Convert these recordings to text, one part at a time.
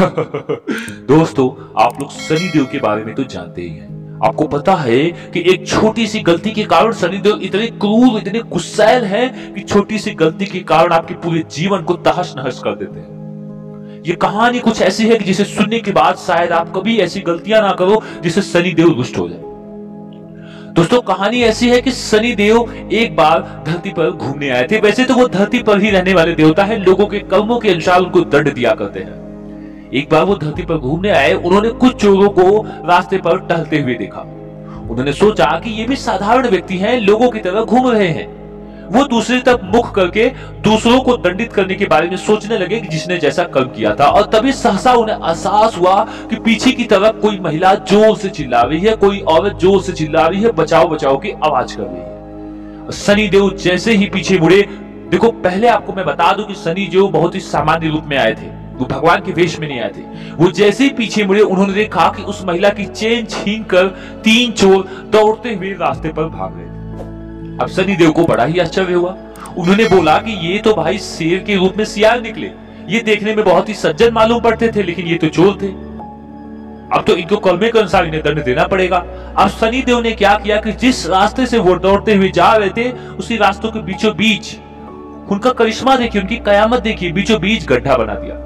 दोस्तों, आप लोग सनी देओल के बारे में तो जानते ही हैं। आपको पता है कि एक छोटी सी गलती के कारण सनी देओल इतने क्रूर, इतने गुस्सैल हैं कि छोटी सी गलती के कारण आपके पूरे जीवन को तहस नहस कर देते हैं। ये कहानी कुछ ऐसी है कि जिसे सुनने के बाद शायद आप कभी ऐसी गलतियां ना करो जिससे सनी देओल रुष्ट हो जाए। दोस्तों, कहानी ऐसी है कि सनी देओल एक बार धरती पर घूमने आए थे। वैसे तो वो धरती पर ही रहने वाले देवता हैं, लोगों के कर्मों के अनुसार उनको दंड दिया करते हैं। एक बार वो धरती पर घूमने आए, उन्होंने कुछ चोरों को रास्ते पर टहलते हुए देखा। उन्होंने सोचा कि ये भी साधारण व्यक्ति हैं, लोगों की तरह घूम रहे हैं। वो दूसरी तरफ मुख करके दूसरों को दंडित करने के बारे में सोचने लगे कि जिसने जैसा कर्म किया था। और तभी सहसा उन्हें एहसास हुआ कि पीछे की तरफ कोई महिला जोर से चिल्ला रही है, कोई औरत जोर से चिल्ला रही है, बचाओ बचाओ की आवाज कर रही है। सनी देओल जैसे ही पीछे मुड़े, देखो पहले आपको मैं बता दूं कि सनी देओल बहुत ही सामान्य रूप में आए थे, वो भगवान के वेश में नहीं आए थे। वो जैसे ही पीछे मुड़े, उन्होंने देखा कि उस महिला की चेन छीनकर 3 चोर दौड़ते हुए रास्ते पर भाग रहे थे। अब सनी देओल को बड़ा ही आश्चर्य हुआ। उन्होंने बोला कि ये तो भाई शेर के रूप में सियार निकले, ये देखने में बहुत ही सज्जन मालूम पड़ते थे, लेकिन ये तो चोर थे। अब तो इनको कर्म के अनुसार इन्हें दंड देना पड़ेगा। अब सनी देओल ने क्या किया कि जिस रास्ते से वो दौड़ते हुए जा रहे थे, उसी रास्तों के बीचों बीच, उनका करिश्मा देखिए, उनकी कयामत देखिए, बीचों बीच गड्ढा बना दिया।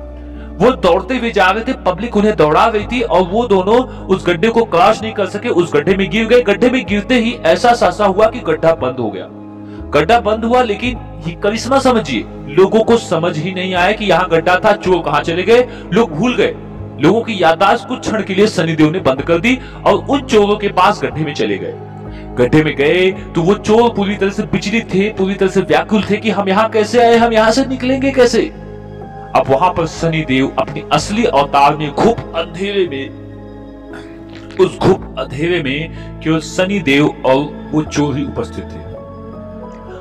वो दौड़ते हुए जा रहे थे, पब्लिक उन्हें दौड़ा रही थी और वो दोनों उस गड्ढे को क्रॉस नहीं कर सके, उस गड्ढे में गिर गए। गड्ढे में गिरते ही ऐसा सासा हुआ कि गड्ढा बंद हो गया। गड्ढा बंद हुआ, लेकिन ये करिश्मा समझिए, लोगों को समझ ही नहीं आया कि यहाँ गड्ढा था, चोर कहाँ चले गए, लोग भूल गए। लोगों की याददाश्त कुछ क्षण के लिए सनी देओल ने बंद कर दी और उन चोरों के पास गड्ढे में चले गए। गड्ढे में गए तो वो चोर पूरी तरह से विचलित थे, पूरी तरह से व्याकुल थे कि हम यहाँ कैसे आए, हम यहाँ से निकलेंगे कैसे। अब वहां पर सनी देओल अपनी असली अवतार में घुप अंधेरे में, उस घुप अंधेरे में केवल सनी देओल और वो चोर ही उपस्थित थे।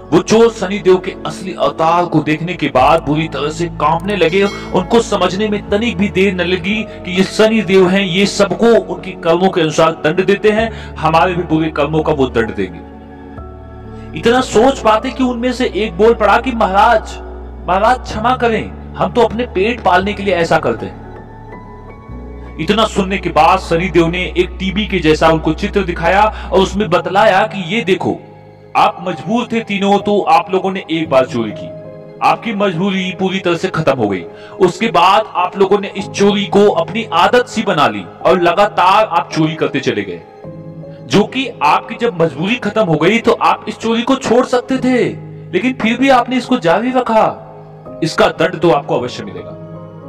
वो चोर सनी देओल के असली अवतार को देखने के बाद बुरी तरह से कांपने लगे। उनको समझने में तनिक भी देर न लगी कि ये सनी देओल हैं, ये सबको उनके कर्मों के अनुसार दंड देते हैं, हमारे भी बुरे कर्मों का वो दंड देंगे। इतना सोच पाते कि उनमें से एक बोल पड़ा कि महाराज महाराज क्षमा करें, हम तो अपने पेट पालने के लिए ऐसा करते हैं। इतना सुनने के बाद सनी देओल ने एक टीवी के जैसा उनको चित्र दिखाया और उसमें बतलाया कि ये देखो, आप मजबूर थे तीनों, तो आप लोगों ने एक बार चोरी की, आपकी मजबूरी पूरी तरह से खत्म हो गई। उसके बाद आप लोगों ने इस चोरी को अपनी आदत सी बना ली और लगातार आप चोरी करते चले गए। जो कि आपकी जब मजबूरी खत्म हो गई तो आप इस चोरी को छोड़ सकते थे, लेकिन फिर भी आपने इसको जारी रखा। इसका दंड तो आपको अवश्य मिलेगा।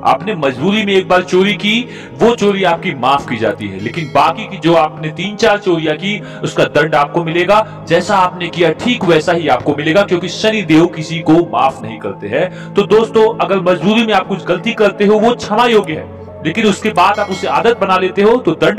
आपने मजबूरी में एक बार चोरी की, वो चोरी आपकी माफ की जाती है, लेकिन बाकी की जो आपने 3-4 चोरियां की, उसका दंड आपको मिलेगा। जैसा आपने किया ठीक वैसा ही आपको मिलेगा, क्योंकि शनि देव किसी को माफ नहीं करते हैं। तो दोस्तों, अगर मजबूरी में आप कुछ गलती करते हो वो क्षमा योग्य है, लेकिन उसके बाद आप उसे आदत बना लेते हो तो दंड